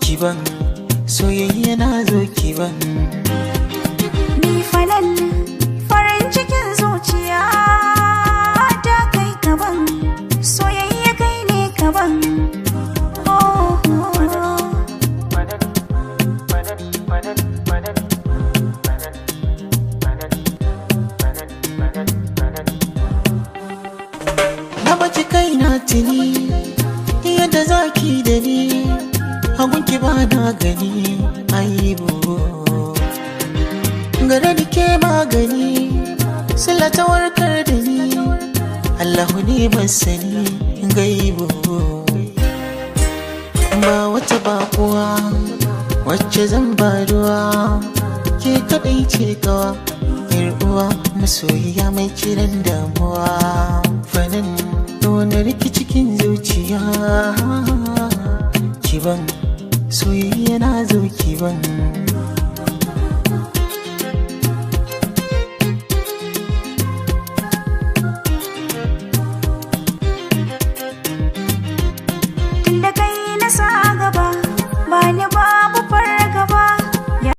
kiban soyayya na zo kiban ni fanan farin cikin zuciya ta kai kaban soyayya kai ne kaban na baki kai na tuni yadda zaki da ni hagunki ba na gani aibu gare da ke magani sila ta warkar da ni Allahu ne masani gaibu ba wata bakuwa wacce zan baruwa ke kadai ce kawa uwa masoyiya mai kiran damuwa fanin wani rikici cikin zuciya kiban soyayya na zo kiban